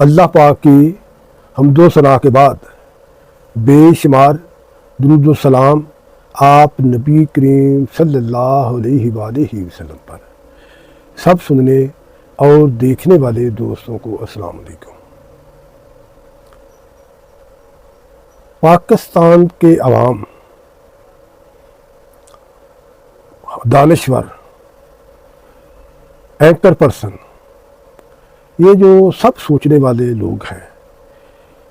اللہ پاک کی حمد و ثنا کے بعد بے شمار درود و سلام آپ نبی کریم صلی اللہ علیہ وآلہ وسلم پر، سب سننے اور دیکھنے والے دوستوں کو السلام علیکم۔ پاکستان کے عوام دانشور، اینکر پرسن، یہ جو سب سوچنے والے لوگ ہیں،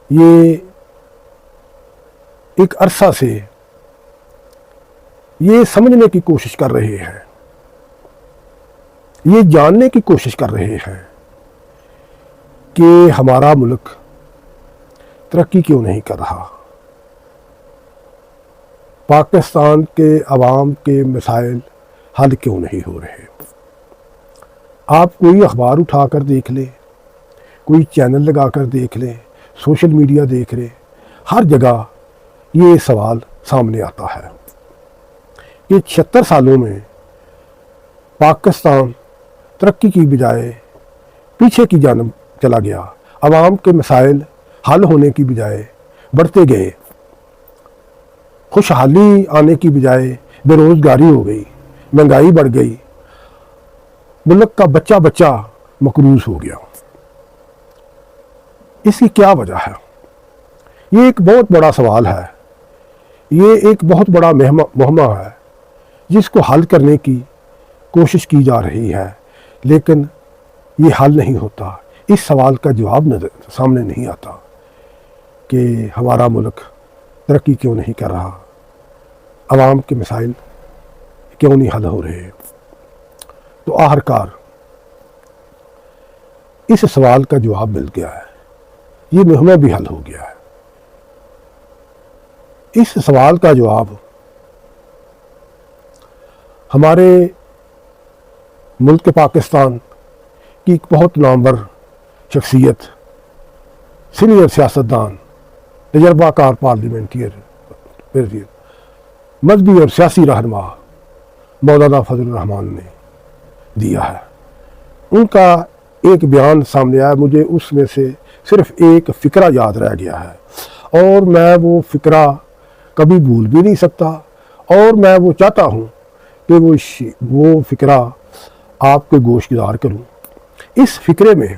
یہ ایک عرصہ سے یہ سمجھنے کی کوشش کر رہے ہیں، یہ جاننے کی کوشش کر رہے ہیں کہ ہمارا ملک ترقی کیوں نہیں کر رہا، پاکستان کے عوام کے مسائل حل کیوں نہیں ہو رہے۔ آپ کوئی اخبار اٹھا کر دیکھ لیں، کوئی چینل لگا کر دیکھ لیں، سوشل میڈیا دیکھ لیں، ہر جگہ یہ سوال سامنے آتا ہے کہ 76 سالوں میں پاکستان ترقی کی بجائے پیچھے کی جانب چلا گیا، عوام کے مسائل حل ہونے کی بجائے بڑھتے گئے، خوشحالی آنے کی بجائے بے روزگاری ہو گئی، مہنگائی بڑھ گئی، ملک کا بچہ بچہ مقروض ہو گیا۔ اس کی کیا وجہ ہے؟ یہ ایک بہت بڑا سوال ہے، یہ ایک بہت بڑا مہمہ ہے جس کو حل کرنے کی کوشش کی جا رہی ہے، لیکن یہ حل نہیں ہوتا۔ اس سوال کا جواب سامنے نہیں آتا کہ ہمارا ملک ترقی کیوں نہیں کر رہا، عوام کے مسائل کیوں نہیں حل ہو رہے۔ تو آخرکار اس سوال کا جواب مل گیا ہے، یہ مہمہ بھی حل ہو گیا ہے۔ اس سوال کا جواب ہمارے ملک پاکستان کی ایک بہت نامور شخصیت، سینئر سیاستدان، تجربہ کار پارلیمنٹری، مذہبی اور سیاسی رہنما مولانا فضل الرحمان نے دیا ہے۔ ان کا ایک بیان سامنے آیا، مجھے اس میں سے صرف ایک فقرہ یاد رہ گیا ہے، اور میں وہ فقرہ کبھی بھول بھی نہیں سکتا، اور میں وہ چاہتا ہوں کہ وہ فقرہ آپ کے گوش گزار کروں۔ اس فقرے میں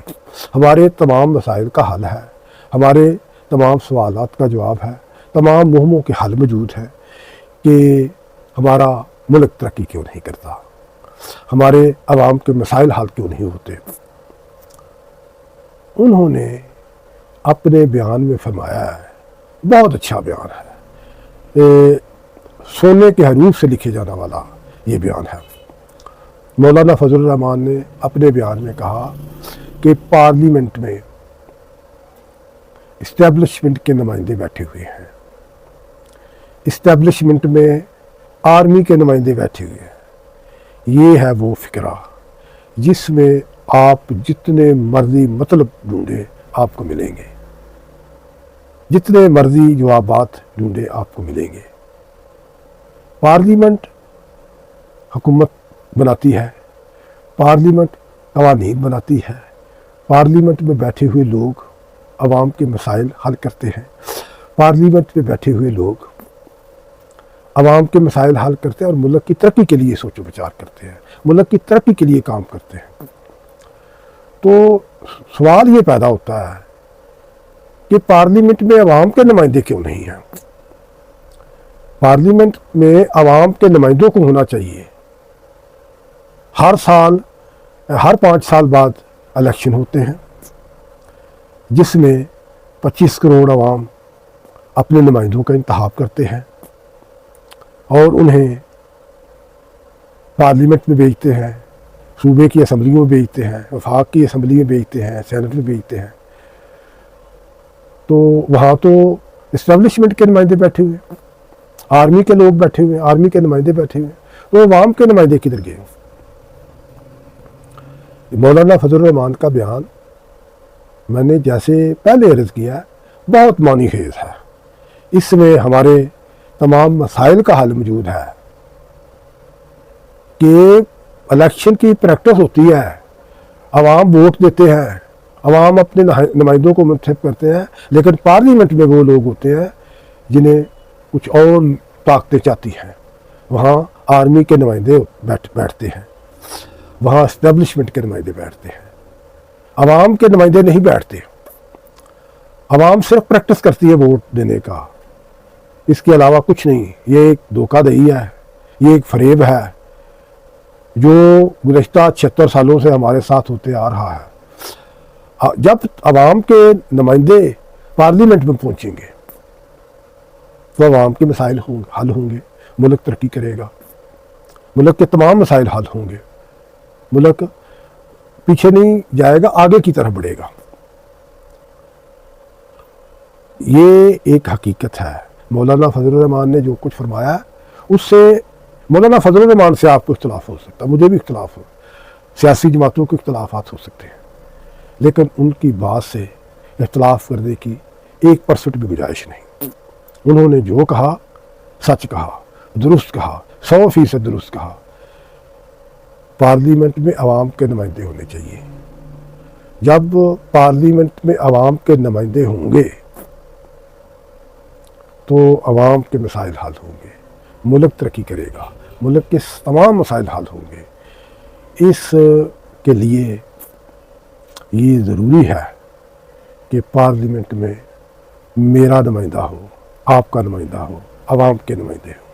ہمارے تمام مسائل کا حل ہے، ہمارے تمام سوالات کا جواب ہے، تمام مہموں کے حل موجود ہیں کہ ہمارا ملک ترقی کیوں نہیں کرتا، ہمارے عوام کے مسائل حل کیوں نہیں ہوتے۔ انہوں نے اپنے بیان میں فرمایا ہے، بہت اچھا بیان ہے، سونے کے حروف سے لکھے جانے والا یہ بیان ہے۔ مولانا فضل الرحمان نے اپنے بیان میں کہا کہ پارلیمنٹ میں اسٹیبلشمنٹ کے نمائندے بیٹھے ہوئے ہیں، اسٹیبلشمنٹ میں آرمی کے نمائندے بیٹھے ہوئے ہیں۔ یہ ہے وہ فقرہ جس میں آپ جتنے مرضی مطلب ڈھونڈے آپ کو ملیں گے، جتنے مرضی جوابات ڈھونڈے آپ کو ملیں گے۔ پارلیمنٹ حکومت بناتی ہے، پارلیمنٹ قوانین بناتی ہے، پارلیمنٹ میں بیٹھے ہوئے لوگ عوام کے مسائل حل کرتے ہیں، پارلیمنٹ میں بیٹھے ہوئے لوگ عوام کے مسائل حل کرتے ہیں اور ملک کی ترقی کے لیے سوچ و بچار کرتے ہیں، ملک کی ترقی کے لیے کام کرتے ہیں۔ تو سوال یہ پیدا ہوتا ہے کہ پارلیمنٹ میں عوام کے نمائندے کیوں نہیں ہیں؟ پارلیمنٹ میں عوام کے نمائندوں کو ہونا چاہیے۔ ہر 5 سال بعد الیکشن ہوتے ہیں جس میں 25 کروڑ عوام اپنے نمائندوں کا انتخاب کرتے ہیں اور انہیں پارلیمنٹ میں بھیجتے ہیں، صوبے کی اسمبلیوں میں بھیجتے ہیں، وفاق کی اسمبلی میں بھیجتے ہیں، سینٹ میں بھیجتے ہیں۔ تو وہاں تو اسٹیبلشمنٹ کے نمائندے بیٹھے ہوئے، آرمی کے لوگ بیٹھے ہوئے، آرمی کے نمائندے بیٹھے ہوئے، تو عوام کے نمائندے کدھر گئے؟ مولانا فضل الرحمان کا بیان میں نے جیسے پہلے عرض کیا بہت معنی خیز ہے، اس میں ہمارے تمام مسائل کا حل موجود ہے کہ الیکشن کی پریکٹس ہوتی ہے، عوام ووٹ دیتے ہیں، عوام اپنے نمائندوں کو منتخب کرتے ہیں، لیکن پارلیمنٹ میں وہ لوگ ہوتے ہیں جنہیں کچھ اور طاقتیں چاہتی ہیں۔ وہاں آرمی کے نمائندے بیٹھتے ہیں، وہاں اسٹیبلشمنٹ کے نمائندے بیٹھتے ہیں، عوام کے نمائندے نہیں بیٹھتے۔ عوام صرف پریکٹس کرتی ہے ووٹ دینے کا، اس کے علاوہ کچھ نہیں۔ یہ ایک دھوکہ دہی ہے، یہ ایک فریب ہے جو گزشتہ 76 سالوں سے ہمارے ساتھ ہوتے آ رہا ہے۔ جب عوام کے نمائندے پارلیمنٹ میں پہنچیں گے تو عوام کے مسائل حل ہوں گے، ملک ترقی کرے گا، ملک کے تمام مسائل حل ہوں گے، ملک پیچھے نہیں جائے گا، آگے کی طرف بڑھے گا۔ یہ ایک حقیقت ہے۔ مولانا فضل الرحمان نے جو کچھ فرمایا ہے اس سے مولانا فضل الرحمان سے آپ کو اختلاف ہو سکتا ہے، مجھے بھی اختلاف ہو، سیاسی جماعتوں کے اختلافات ہو سکتے ہیں، لیکن ان کی بات سے اختلاف کرنے کی 1% بھی گنجائش نہیں۔ انہوں نے جو کہا سچ کہا، درست کہا، 100% درست کہا۔ پارلیمنٹ میں عوام کے نمائندے ہونے چاہیے۔ جب پارلیمنٹ میں عوام کے نمائندے ہوں گے تو عوام کے مسائل حل ہوں گے، ملک ترقی کرے گا، ملک کے تمام مسائل حل ہوں گے۔ اس کے لیے یہ ضروری ہے کہ پارلیمنٹ میں میرا نمائندہ ہو، آپ کا نمائندہ ہو، عوام کے نمائندے ہوں۔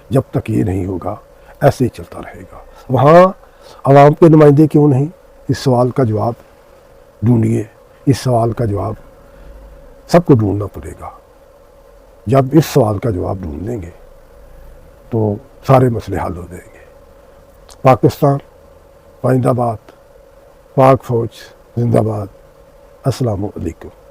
جب تک یہ نہیں ہوگا ایسے ہی چلتا رہے گا۔ وہاں عوام کے نمائندے کیوں نہیں؟ اس سوال کا جواب ڈھونڈیے۔ اس سوال کا جواب سب کو ڈھونڈنا پڑے گا۔ جب اس سوال کا جواب ڈھونڈ لیں گے تو سارے مسئلے حل ہو جائیں گے۔ پاکستان پائندہ باد، پاک فوج زندہ باد۔ السلام علیکم۔